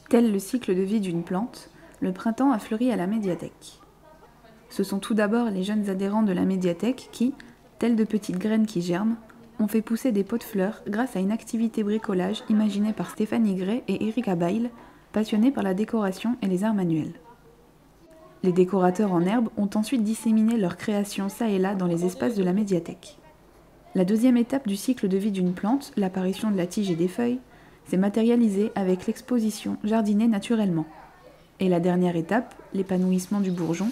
Tel le cycle de vie d'une plante, le printemps a fleuri à la médiathèque. Ce sont tout d'abord les jeunes adhérents de la médiathèque qui, telles de petites graines qui germent, ont fait pousser des pots de fleurs grâce à une activité bricolage imaginée par Stéphanie Gray et Erika Bail, passionnés par la décoration et les arts manuels. Les décorateurs en herbe ont ensuite disséminé leurs créations çà et là dans les espaces de la médiathèque. La deuxième étape du cycle de vie d'une plante, l'apparition de la tige et des feuilles, s'est matérialisée avec l'exposition Jardiner naturellement. Et la dernière étape, l'épanouissement du bourgeon,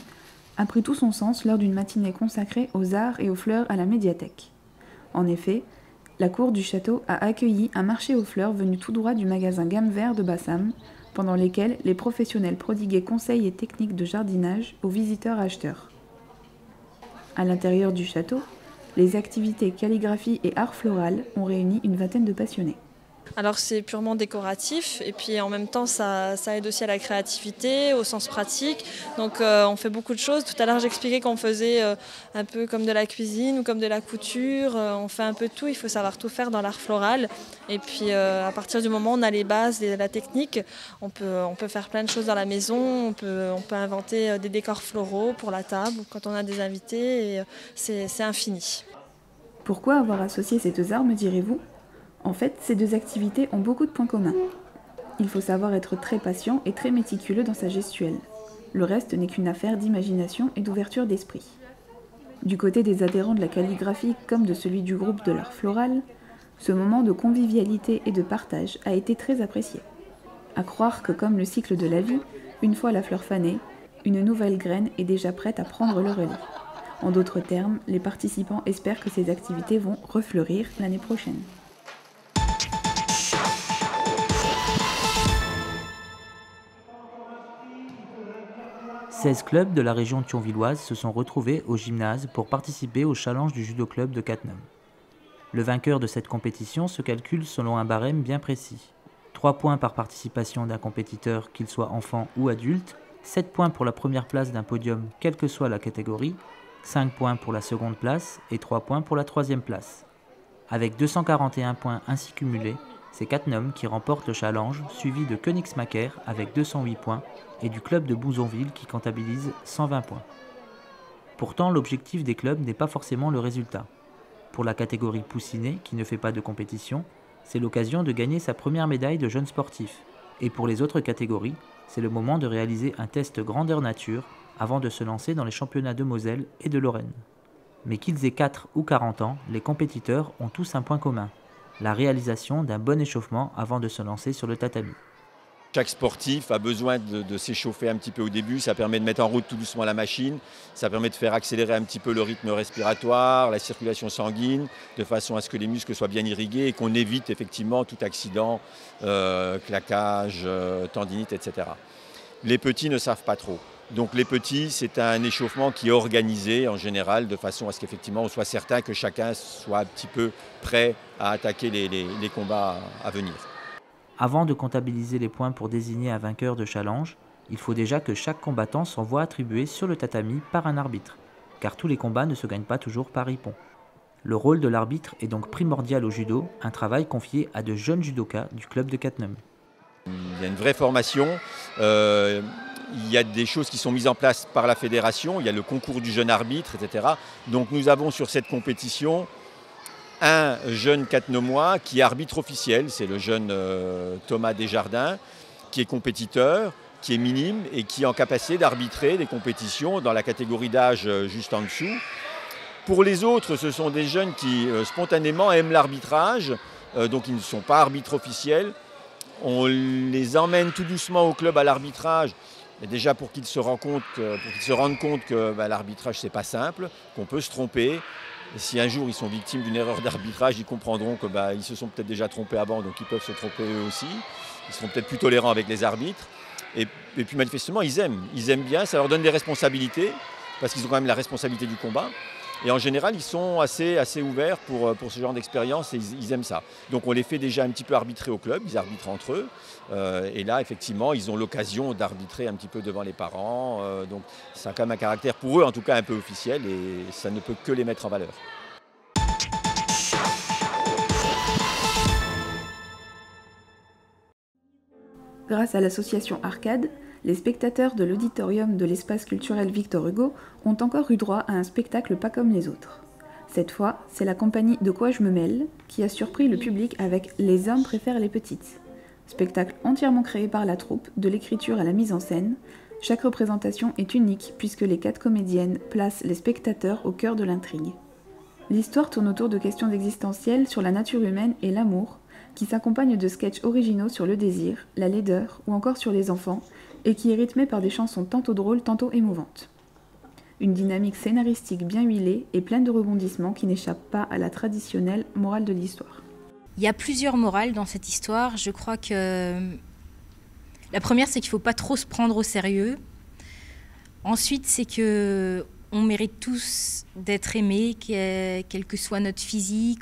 a pris tout son sens lors d'une matinée consacrée aux arts et aux fleurs à la médiathèque. En effet, la cour du château a accueilli un marché aux fleurs venu tout droit du magasin Gamme Vert de Bassam, pendant lesquels les professionnels prodiguaient conseils et techniques de jardinage aux visiteurs acheteurs. À l'intérieur du château, les activités calligraphie et art floral ont réuni une vingtaine de passionnés. Alors c'est purement décoratif et puis en même temps ça aide aussi à la créativité, au sens pratique. Donc on fait beaucoup de choses. Tout à l'heure j'expliquais qu'on faisait un peu comme de la cuisine ou comme de la couture. On fait un peu de tout, il faut savoir tout faire dans l'art floral. Et puis à partir du moment où on a les bases, la technique, on peut faire plein de choses dans la maison. On peut inventer des décors floraux pour la table ou quand on a des invités. Et c'est infini. Pourquoi avoir associé ces deux arts, me direz-vous ? En fait, ces deux activités ont beaucoup de points communs. Il faut savoir être très patient et très méticuleux dans sa gestuelle. Le reste n'est qu'une affaire d'imagination et d'ouverture d'esprit. Du côté des adhérents de la calligraphie comme de celui du groupe de l'art floral, ce moment de convivialité et de partage a été très apprécié. À croire que comme le cycle de la vie, une fois la fleur fanée, une nouvelle graine est déjà prête à prendre le relais. En d'autres termes, les participants espèrent que ces activités vont refleurir l'année prochaine. 16 clubs de la région thionvilloise se sont retrouvés au gymnase pour participer au challenge du judo club de Cattenom. Le vainqueur de cette compétition se calcule selon un barème bien précis. 3 points par participation d'un compétiteur, qu'il soit enfant ou adulte, 7 points pour la première place d'un podium, quelle que soit la catégorie, 5 points pour la seconde place et 3 points pour la troisième place. Avec 241 points ainsi cumulés, c'est Cattenom qui remporte le challenge, suivi de Königsmacker avec 208 points et du club de Bouzonville qui comptabilise 120 points. Pourtant, l'objectif des clubs n'est pas forcément le résultat. Pour la catégorie Poussinet, qui ne fait pas de compétition, c'est l'occasion de gagner sa première médaille de jeune sportif. Et pour les autres catégories, c'est le moment de réaliser un test grandeur nature avant de se lancer dans les championnats de Moselle et de Lorraine. Mais qu'ils aient 4 ou 40 ans, les compétiteurs ont tous un point commun, la réalisation d'un bon échauffement avant de se lancer sur le tatami. Chaque sportif a besoin de s'échauffer un petit peu au début, ça permet de mettre en route tout doucement la machine, ça permet de faire accélérer un petit peu le rythme respiratoire, la circulation sanguine, de façon à ce que les muscles soient bien irrigués et qu'on évite effectivement tout accident, claquage, tendinite, etc. Les petits ne savent pas trop. Donc les petits, c'est un échauffement qui est organisé en général de façon à ce qu'effectivement on soit certain que chacun soit un petit peu prêt à attaquer les combats à venir. Avant de comptabiliser les points pour désigner un vainqueur de challenge, il faut déjà que chaque combattant s'en voit attribuer sur le tatami par un arbitre, car tous les combats ne se gagnent pas toujours par ippon. Le rôle de l'arbitre est donc primordial au judo, un travail confié à de jeunes judokas du club de Cattenom. Il y a une vraie formation, il y a des choses qui sont mises en place par la fédération, il y a le concours du jeune arbitre, etc. Donc nous avons sur cette compétition un jeune Cattenomois qui est arbitre officiel, c'est le jeune Thomas Desjardins, qui est compétiteur, qui est minime et qui est en capacité d'arbitrer des compétitions dans la catégorie d'âge juste en dessous. Pour les autres, ce sont des jeunes qui spontanément aiment l'arbitrage, donc ils ne sont pas arbitres officiels. On les emmène tout doucement au club à l'arbitrage, déjà pour qu'ils se rendent compte que l'arbitrage c'est pas simple, qu'on peut se tromper. Et si un jour ils sont victimes d'une erreur d'arbitrage, ils comprendront que ils se sont peut-être déjà trompés avant, donc ils peuvent se tromper eux aussi. Ils seront peut-être plus tolérants avec les arbitres. Et puis manifestement, ils aiment bien, ça leur donne des responsabilités, parce qu'ils ont quand même la responsabilité du combat. Et en général, ils sont assez ouverts pour ce genre d'expérience et ils aiment ça. Donc on les fait déjà un petit peu arbitrer au club, ils arbitrent entre eux. Et là, effectivement, ils ont l'occasion d'arbitrer un petit peu devant les parents. Donc ça a quand même un caractère pour eux, en tout cas un peu officiel, et ça ne peut que les mettre en valeur. Grâce à l'association Arcade, les spectateurs de l'auditorium de l'espace culturel Victor Hugo ont encore eu droit à un spectacle pas comme les autres. Cette fois, c'est la compagnie De quoi je me mêle qui a surpris le public avec Les hommes préfèrent les petites. Spectacle entièrement créé par la troupe, de l'écriture à la mise en scène. Chaque représentation est unique puisque les 4 comédiennes placent les spectateurs au cœur de l'intrigue. L'histoire tourne autour de questions existentielles sur la nature humaine et l'amour, qui s'accompagnent de sketchs originaux sur le désir, la laideur ou encore sur les enfants, et qui est rythmé par des chansons tantôt drôles, tantôt émouvantes. Une dynamique scénaristique bien huilée et pleine de rebondissements qui n'échappe pas à la traditionnelle morale de l'histoire. Il y a plusieurs morales dans cette histoire. Je crois que la première, c'est qu'il ne faut pas trop se prendre au sérieux. Ensuite, c'est que on mérite tous d'être aimés, quel que soit notre physique,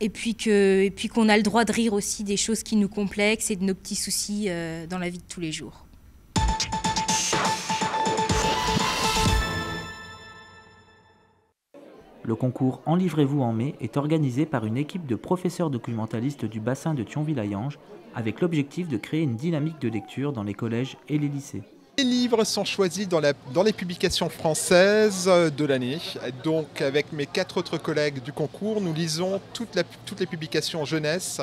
et puis qu'on a le droit de rire aussi des choses qui nous complexent et de nos petits soucis dans la vie de tous les jours. Le concours Enlivrez-vous en mai est organisé par une équipe de professeurs documentalistes du bassin de Thionville-Hayange avec l'objectif de créer une dynamique de lecture dans les collèges et les lycées. Les livres sont choisis dans les publications françaises de l'année. Donc avec mes 4 autres collègues du concours, nous lisons toutes les publications jeunesse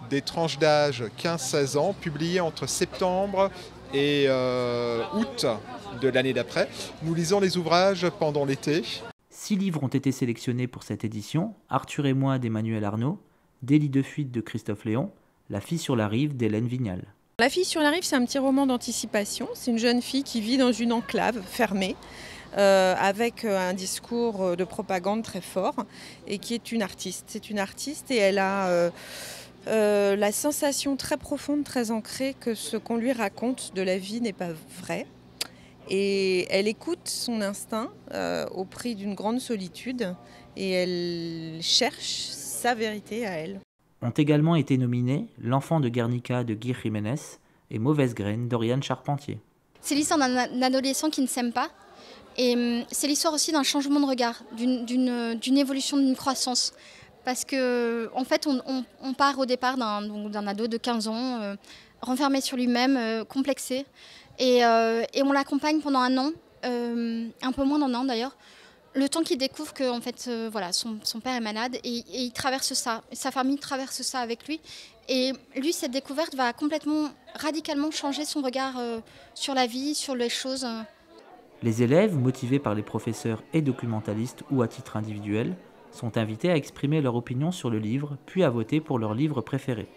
des tranches d'âge 15-16 ans, publiées entre septembre et août de l'année d'après. Nous lisons les ouvrages pendant l'été. 6 livres ont été sélectionnés pour cette édition, Arthur et moi d'Emmanuel Arnaud, Délit de fuite de Christophe Léon, La fille sur la rive d'Hélène Vignal. La fille sur la rive, c'est un petit roman d'anticipation. C'est une jeune fille qui vit dans une enclave fermée, avec un discours de propagande très fort, et qui est une artiste. C'est une artiste et elle a la sensation très profonde, très ancrée que ce qu'on lui raconte de la vie n'est pas vrai. Et elle écoute son instinct au prix d'une grande solitude et elle cherche sa vérité à elle. Ont également été nominés L'enfant de Guernica de Guy Jiménez et Mauvaise graine d'Oriane Charpentier. C'est l'histoire d'un adolescent qui ne s'aime pas et c'est l'histoire aussi d'un changement de regard, d'une évolution, d'une croissance. Parce qu'en fait, on part au départ d'un ado de 15 ans, renfermé sur lui-même, complexé. Et on l'accompagne pendant un an, un peu moins d'un an d'ailleurs, le temps qu'il découvre que en fait, voilà, son père est malade et il traverse ça, sa famille traverse ça avec lui. Et lui, cette découverte va complètement, radicalement changer son regard sur la vie, sur les choses. Les élèves, motivés par les professeurs et documentalistes ou à titre individuel, sont invités à exprimer leur opinion sur le livre, puis à voter pour leur livre préféré.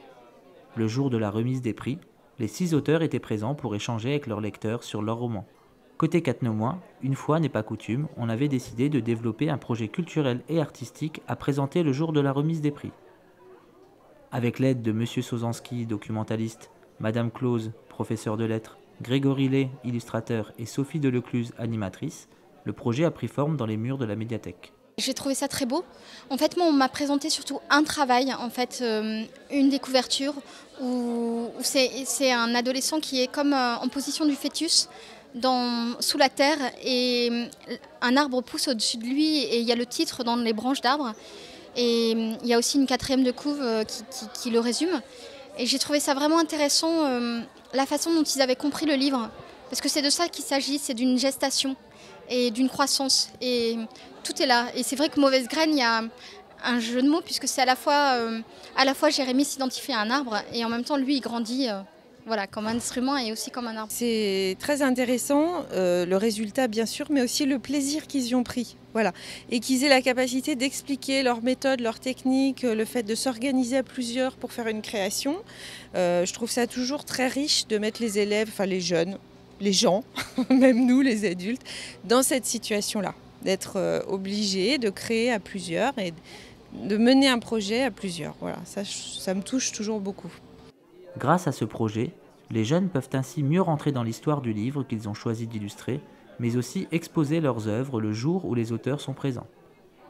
Le jour de la remise des prix, les 6 auteurs étaient présents pour échanger avec leurs lecteurs sur leur roman. Côté Catenomois, une fois n'est pas coutume, on avait décidé de développer un projet culturel et artistique à présenter le jour de la remise des prix. Avec l'aide de Monsieur Sozanski, documentaliste, Madame Clause, professeur de lettres, Grégory Lay, illustrateur, et Sophie Delecluse, animatrice, le projet a pris forme dans les murs de la médiathèque. J'ai trouvé ça très beau. En fait, moi, on m'a présenté surtout un travail, en fait, une des couvertures, où c'est un adolescent qui est comme en position du fœtus sous la terre, et un arbre pousse au-dessus de lui, et il y a le titre dans les branches d'arbres. Et il y a aussi une 4e de couve qui le résume. Et j'ai trouvé ça vraiment intéressant, la façon dont ils avaient compris le livre. Parce que c'est de ça qu'il s'agit, c'est d'une gestation et d'une croissance. Et tout est là. Et c'est vrai que Mauvaise graine, il y a un jeu de mots, puisque c'est à la fois Jérémy s'identifie à un arbre, et en même temps, lui, il grandit voilà, comme un instrument et aussi comme un arbre. C'est très intéressant, le résultat bien sûr, mais aussi le plaisir qu'ils y ont pris. Voilà. Et qu'ils aient la capacité d'expliquer leur méthode, leur technique, le fait de s'organiser à plusieurs pour faire une création. Je trouve ça toujours très riche de mettre les élèves, enfin les jeunes, les gens, même nous les adultes, dans cette situation-là. D'être obligés de créer à plusieurs et de mener un projet à plusieurs. Voilà, ça me touche toujours beaucoup. Grâce à ce projet, les jeunes peuvent ainsi mieux rentrer dans l'histoire du livre qu'ils ont choisi d'illustrer, mais aussi exposer leurs œuvres le jour où les auteurs sont présents.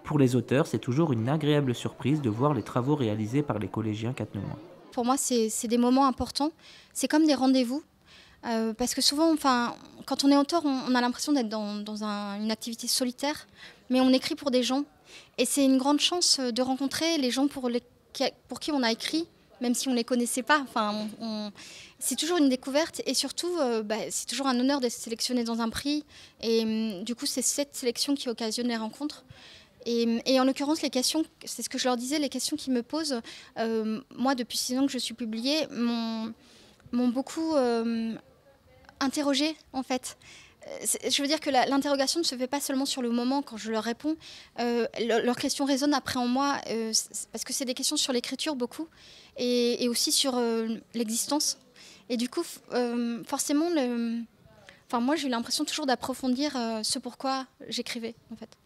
Pour les auteurs, c'est toujours une agréable surprise de voir les travaux réalisés par les collégiens catenomois. Pour moi, c'est des moments importants. C'est comme des rendez-vous. Parce que souvent, quand on est auteur, on a l'impression d'être dans une activité solitaire, mais on écrit pour des gens. Et c'est une grande chance de rencontrer les gens pour qui on a écrit, même si on ne les connaissait pas. Enfin, c'est toujours une découverte et surtout, c'est toujours un honneur d'être sélectionné dans un prix. Et du coup, c'est cette sélection qui occasionne les rencontres. Et en l'occurrence, les questions, c'est ce que je leur disais, les questions qu'ils me posent, moi, depuis 6 ans que je suis publiée, m'ont beaucoup interrogée, en fait. Je veux dire que l'interrogation ne se fait pas seulement sur le moment quand je leur réponds. Leurs questions résonnent après en moi parce que c'est des questions sur l'écriture beaucoup et aussi sur l'existence. Et du coup, forcément, moi j'ai eu l'impression toujours d'approfondir ce pourquoi j'écrivais en fait.